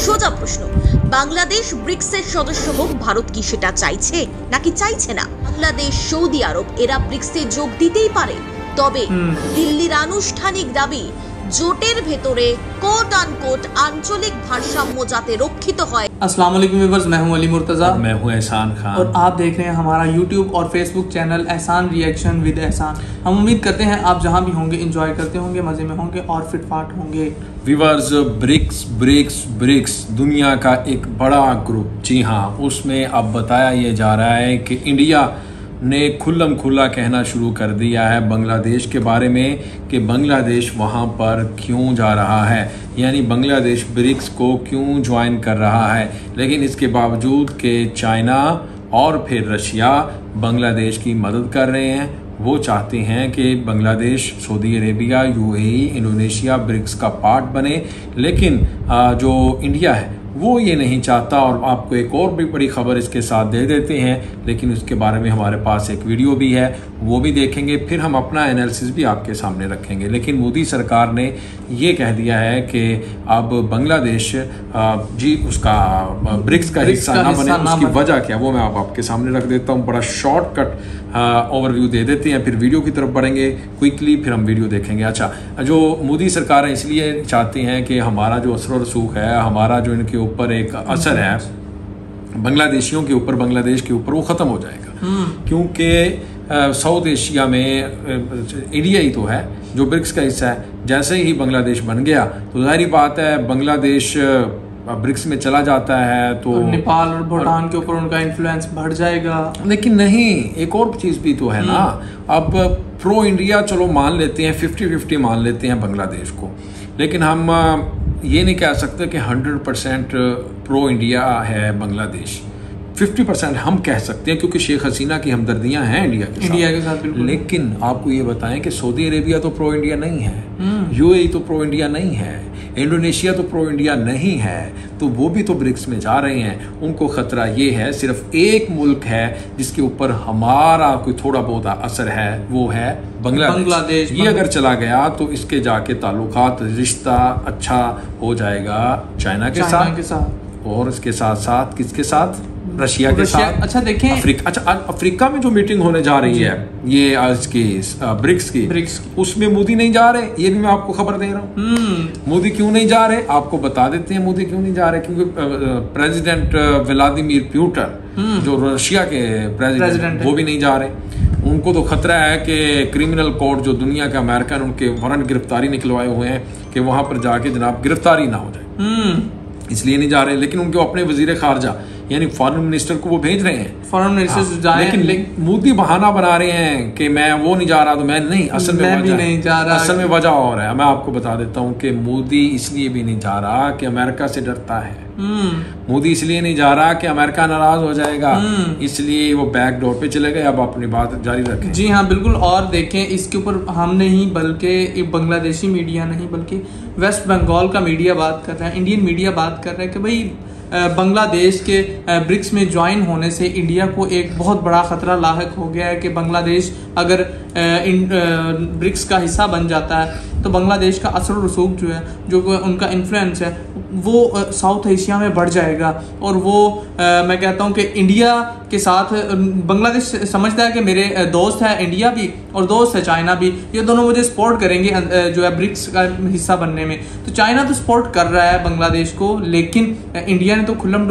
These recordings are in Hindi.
সোজা প্রশ্ন, বাংলাদেশ ব্রিক্সের সদস্য হোক ভারত কি সেটা চাইছে নাকি চাইছে না? বাংলাদেশ, সৌদি আরব এরা ব্রিক্সে যোগ দিতেই পারে, তবে দিল্লির আনুষ্ঠানিক দাবি জোটের ভেতরে কোট अनकोट आंचलिक भारसाम्य जाते रक्षित হয়। अस्सलाम वालेकुम व्यूअर्स, मैं हूं अली मुर्तजा और मैं हूं एहसान खान और आप देख रहे हैं हमारा यूट्यूब और फेसबुक चैनल एहसान रिएक्शन विद एहसान। हम उम्मीद करते हैं आप जहां भी होंगे एंजॉय करते होंगे, मजे में होंगे और फिटफाट होंगे। व्यूअर्स, ब्रिक्स दुनिया का एक बड़ा ग्रुप, जी हाँ, उसमें अब बताया ये जा रहा है कि इंडिया ने खुल्लम खुल्ला कहना शुरू कर दिया है बांग्लादेश के बारे में कि बांग्लादेश वहाँ पर क्यों जा रहा है, यानी बांग्लादेश ब्रिक्स को क्यों ज्वाइन कर रहा है। लेकिन इसके बावजूद कि चाइना और फिर रशिया बांग्लादेश की मदद कर रहे हैं, वो चाहते हैं कि Bangladesh, Saudi Arabia, UAE, Indonesia BRICS का पार्ट बने। लेकिन जो इंडिया है वो ये नहीं चाहता। और आपको एक और भी बड़ी खबर इसके साथ दे देते हैं, लेकिन उसके बारे में हमारे पास एक वीडियो भी है, वो भी देखेंगे, फिर हम अपना एनालिसिस भी आपके सामने रखेंगे। लेकिन मोदी सरकार ने ये कह दिया है कि अब बांग्लादेश जी उसका ब्रिक्स का हिस्सा ना बने। उसकी वजह क्या, वो मैं आपके सामने रख देता हूँ। बड़ा शॉर्टकट ओवरव्यू दे देते हैं, फिर वीडियो की तरफ बढ़ेंगे क्विकली, फिर हम वीडियो देखेंगे। अच्छा, जो मोदी सरकार है इसलिए चाहती हैं कि हमारा जो असर और रसूख है, हमारा जो इनके ऊपर एक असर है बांग्लादेशियों के ऊपर, बांग्लादेश के ऊपर, वो ख़त्म हो जाएगा। क्योंकि साउथ एशिया में इंडिया ही तो है जो ब्रिक्स का हिस्सा है। जैसे ही बांग्लादेश बन गया तो जाहिर बात है बांग्लादेश ब्रिक्स में चला जाता है तो नेपाल और भूटान के ऊपर उनका इन्फ्लुएंस बढ़ जाएगा। लेकिन नहीं, एक और चीज़ भी तो है ना। अब प्रो इंडिया चलो मान लेते हैं, 50-50 मान लेते हैं बांग्लादेश को, लेकिन हम ये नहीं कह सकते कि 100% प्रो इंडिया है बांग्लादेश। 50% हम कह सकते हैं क्योंकि शेख हसीना की हमदर्दियां हैं इंडिया के साथ बिल्कुल। लेकिन आपको ये बताएं कि सऊदी अरेबिया तो प्रो इंडिया नहीं है, यूएई तो प्रो इंडिया नहीं है, इंडोनेशिया तो प्रो इंडिया नहीं है, तो वो भी तो ब्रिक्स में जा रहे हैं। उनको खतरा ये है, सिर्फ एक मुल्क है जिसके ऊपर हमारा कोई थोड़ा बहुत असर है, वो है बांग्लादेश। ये अगर चला गया तो इसके जाके ताल्लुकात, रिश्ता अच्छा हो जाएगा चाइना के साथ और इसके साथ साथ किसके साथ, रशिया के साथ। अच्छा देखें, अफ्रीका में जो मीटिंग होने जा रही है ये आज की ब्रिक्स की, उसमें मोदी नहीं जा रहे। ये भी मैं आपको खबर दे रहा हूँ। मोदी क्यों नहीं जा रहे, आपको बता देते हैं मोदी क्यों नहीं जा रहे। क्योंकि प्रेसिडेंट व्लादिमीर पुतिन जो रशिया के प्रेसिडेंट वो भी नहीं जा रहे। उनको तो खतरा है कि क्रिमिनल कोर्ट जो दुनिया का अमेरिकन उनके वारंट गिरफ्तारी निकलवाए हुए हैं कि वहां पर जाके जनाब गिरफ्तारी ना हो जाए, इसलिए नहीं जा रहे। लेकिन उनके अपने वजीर खारजा यानी फॉरेन मिनिस्टर को वो भेज रहे हैं, फॉरेन मिनिस्टर जाए। लेकिन मोदी बहाना बना रहे हैं कि मैं वो नहीं जा रहा तो मैं नहीं, असल में मैं भी नहीं जा रहा। असल में वजह और है, मैं आपको बता देता हूँ कि मोदी इसलिए भी नहीं जा रहा कि अमेरिका से डरता है। मोदी इसलिए नहीं जा रहा कि अमेरिका नाराज हो जाएगा, इसलिए वो बैक डोर पे चले गए। अब अपनी बात जारी रखें। जी हाँ बिल्कुल। और देखें, इसके ऊपर हम नहीं बल्कि बांग्लादेशी मीडिया नहीं बल्कि वेस्ट बंगाल का मीडिया बात कर रहा है, इंडियन मीडिया बात कर रहा है कि भाई बांग्लादेश के ब्रिक्स में ज्वाइन होने से इंडिया को एक बहुत बड़ा खतरा लाहक हो गया है कि बांग्लादेश अगर ब्रिक्स का हिस्सा बन जाता है तो बांग्लादेश का असर और रसूख जो है, जो उनका इन्फ्लुएंस है, वो साउथ एशिया में बढ़ जाएगा। और वो मैं कहता हूँ कि इंडिया के साथ बांग्लादेश समझता है कि मेरे दोस्त है इंडिया भी और दोस्त है चाइना भी, ये दोनों मुझे सपोर्ट करेंगे जो है ब्रिक्स का हिस्सा बनने में। तो चाइना तो सपोर्ट कर रहा है बांग्लादेश को, लेकिन इंडिया ने तो खुल्लम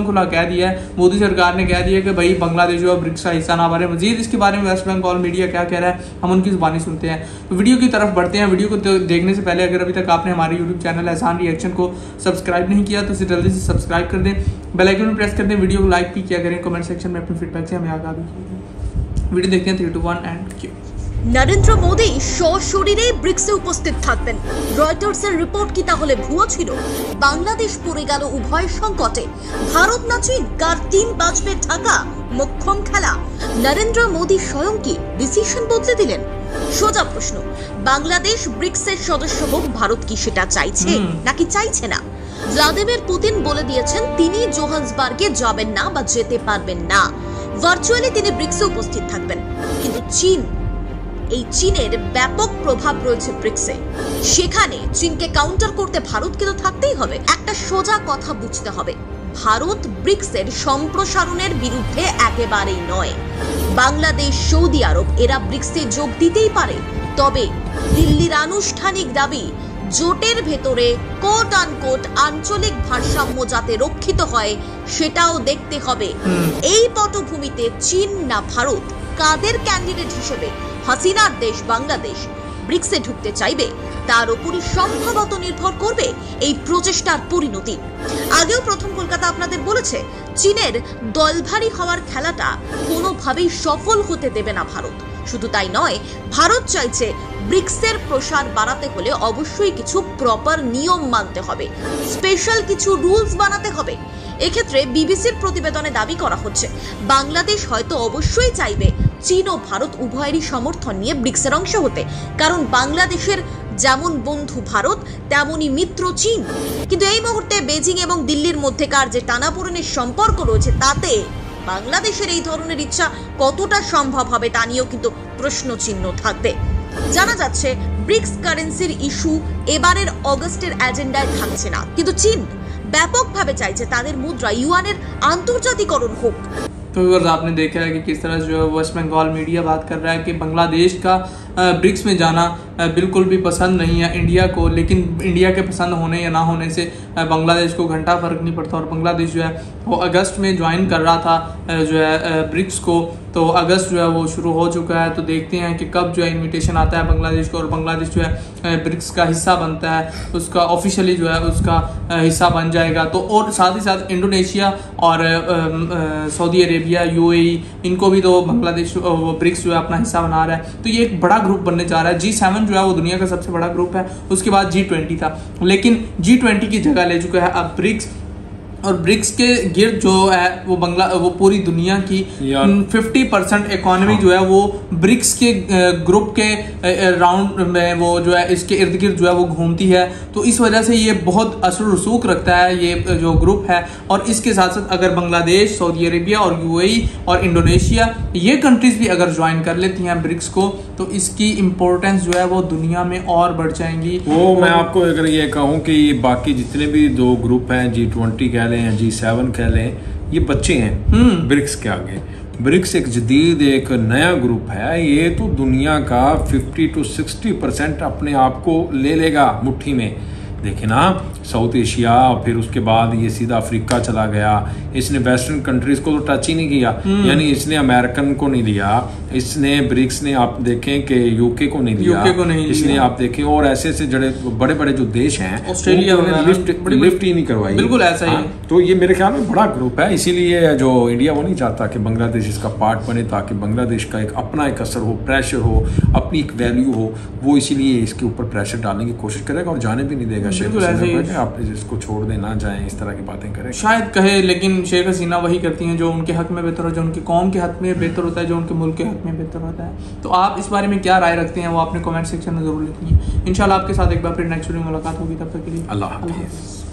खुला कह दिया है, मोदी सरकार ने कह दिया कि भाई बांग्लादेश जो है ब्रिक्स का हिस्सा ना बने। मजीद इसके बारे में वेस्ट बंगाल मीडिया क्या कह रहा है हम उनकी जुबानी सुनते हैं। तो वीडियो की तरफ बढ़ते हैं। वीडियो को देखने से पहले अगर अभी तक आपने हमारे यूट्यूब चैनल एहसान रिएक्शन को सब्सक्राइब नहीं किया तो इसे जल्दी से सब्सक्राइब कर दें, बेल आइकन प्रेस कर दें, वीडियो को लाइक भी किया करें, कमेंट सेक्शन में अपने फीडबैक से हमें आगाह भी कीजिए। वीडियो देखते हैं 3, 2, 1 एंड क्यू। নরেন্দ্র মোদি সশরীরে ব্রিক্সে উপস্থিত থাকবেন। রয়টার্সের রিপোর্ট কি তাহলে ভুয়ো ছিল? বাংলাদেশ পড়ে গেল উভয় সংকটে। ভারত না চীন, কার টিম বাঁচবে ঢাকা? মোক্ষম খেলা। নরেন্দ্র মোদি স্বয়ং কি ডিসিশন বদলে দিলেন? সোজা প্রশ্ন, বাংলাদেশ ব্রিক্সের সদস্য হোক ভারত কি সেটা চাইছে নাকি চাইছে না? ভ্লাদিমির পুতিন বলে দিয়েছেন তিনি জোহান্সবার্গে যাবেন না বা যেতে পারবেন না। ভার্চুয়ালি তিনি ব্রিক্সে উপস্থিত থাকবেন। কিন্তু চীন এই চীনের ব্যাপক প্রভাব রয়েছে ব্রিক্সে। সেখানে চীনকে কাউন্টার করতে ভারতকে তো থাকতেই হবে। একটা সোজা কথা বুঝতে হবে, ভারত ব্রিক্সের সম্প্রসারণের বিরুদ্ধে একেবারেই নয়। বাংলাদেশ, সৌদি আরব এরা ব্রিক্সে যোগ দিতেই পারে, তবে দিল্লির আনুষ্ঠানিক দাবি জোটের ভেতরে কোট আনকোট আঞ্চলিক ভারসাম্য যাতে রক্ষিত হয় সেটাও দেখতে হবে। এই পটভূমিতে চীন না ভারত কাদের ক্যান্ডিডেট হিসেবে হাসিনার দেশ বাংলাদেশ ব্রিক্সে ঢুকতে চাইবে তার উপরই সম্ভবত নির্ভর করবে এই প্রচেষ্টার পরিণতি। আগেও প্রথম কলকাতা আপনাদের বলেছে, চীনের দলভারী হওয়ার খেলাটা কোনোভাবেই সফল হতে দেবে না ভারত। শুধু তাই নয়, ভারত চাইছে ব্রিক্সের প্রসার বাড়াতে হলে অবশ্যই কিছু প্রপার নিয়ম মানতে হবে, স্পেশাল কিছু রুলস বানাতে হবে। এক্ষেত্রে বিবিসির প্রতিবেদনে দাবি করা হচ্ছে, বাংলাদেশ হয়তো অবশ্যই চাইবে চীন ও ভারত উভয়েরই সমর্থন নিয়ে ব্রিক্সের অংশ হতে, কারণ বাংলাদেশের যেমন বন্ধু ভারত তেমনই মিত্র চীন। কিন্তু এই মুহূর্তে বেজিং এবং দিল্লির মধ্যেকার যে টানাপোড়েনের সম্পর্ক রয়েছে তাতে বাংলাদেশের এই ধরনের ইচ্ছা কতটা সম্ভব হবে তা নিয়েও কিন্তু প্রশ্নচিহ্ন থাকবে। জানা যাচ্ছে ব্রিক্স কারেন্সির ইস্যু এবারের অগস্টের এজেন্ডায় থাকছে না, কিন্তু চীন ব্যাপকভাবে চাইছে তাদের মুদ্রা ইউয়ানের আন্তর্জাতিকরণ হোক। तो व्यूअर्स, आपने देखा है कि किस तरह जो है वेस्ट बंगाल मीडिया बात कर रहा है कि बांग्लादेश का ब्रिक्स में जाना बिल्कुल भी पसंद नहीं है इंडिया को, लेकिन इंडिया के पसंद होने या ना होने से बांग्लादेश को घंटा फर्क नहीं पड़ता। और बांग्लादेश जो है वो अगस्त में ज्वाइन कर रहा था जो है ब्रिक्स को, तो अगस्त जो है वो शुरू हो चुका है। तो देखते हैं कि कब जो है इन्विटेशन आता है बांग्लादेश को और बांग्लादेश जो है ब्रिक्स का हिस्सा बनता है, उसका ऑफिशियली जो है उसका हिस्सा बन जाएगा। तो और साथ ही साथ इंडोनेशिया और सऊदी अरेबिया, यूएई, इनको भी तो बांग्लादेश ब्रिक्स जो है अपना हिस्सा बना रहा है। तो ये एक बड़ा ग्रुप बनने जा रहा है। G7 जो है वो दुनिया का सबसे बड़ा ग्रुप है, उसके बाद G20 था, लेकिन G20 की जगह ले चुका है अब ब्रिक्स। और ब्रिक्स के गिर्द जो है वो पूरी दुनिया की 50% इकोनॉमी जो है वो ब्रिक्स के ग्रुप के राउंड में वो जो है इसके इर्द गिर्द जो है वो घूमती है। तो इस वजह से ये बहुत असर रसूख रखता है ये जो ग्रुप है। और इसके साथ साथ अगर बांग्लादेश, सऊदी अरेबिया और यूएई और इंडोनेशिया ये कंट्रीज भी अगर ज्वाइन कर लेती हैं ब्रिक्स को, तो इसकी इम्पोर्टेंस जो है वो दुनिया में और बढ़ जाएंगी। वो मैं आपको अगर ये कहूँ कि बाकी जितने भी दो ग्रुप हैं, G20 कह लें, G7 कह लें, ये बच्चे हैं ब्रिक्स के आगे। ब्रिक्स एक जदीद एक नया ग्रुप है, ये तो दुनिया का 50 to 60% अपने आप को ले लेगा मुट्ठी में। देखे ना, साउथ एशिया, फिर उसके बाद ये सीधा अफ्रीका चला गया। इसने वेस्टर्न कंट्रीज को तो टच ही नहीं किया, यानी इसने अमेरिकन को नहीं लिया, इसने ब्रिक्स ने आप देखें कि यूके को नहीं लिया, इसने आप देखें और ऐसे ऐसे बड़े बड़े जो देश हैं ऑस्ट्रेलिया लिफ्ट ही नहीं करवाई। बिल्कुल ऐसा ही है। तो ये मेरे ख्याल में बड़ा ग्रुप है, इसीलिए जो इंडिया वो नहीं चाहता कि बांग्लादेश इसका पार्ट बने, ताकि बांग्लादेश का एक अपना एक असर हो, प्रेशर हो, अपनी एक वैल्यू हो। वो इसीलिए इसके ऊपर प्रेशर डालने की कोशिश करेगा और जाने भी नहीं देगा। आप इसको छोड़ दे, ना जाएं, इस तरह की बातें करें शायद कहे, लेकिन शेख हसीना वही करती हैं जो उनके हक में बेहतर हो, जो उनके कौम के हक में बेहतर होता है, जो उनके मुल्क के हक में बेहतर होता है। तो आप इस बारे में क्या राय रखते हैं वो अपने कमेंट सेक्शन में जरूर लिखिए। इंशाल्लाह आपके साथ एक बार फिर नेक्स्ट वीडियो में मुलाकात होगी, तब तक के लिए अल्लाह हाफ़िज़।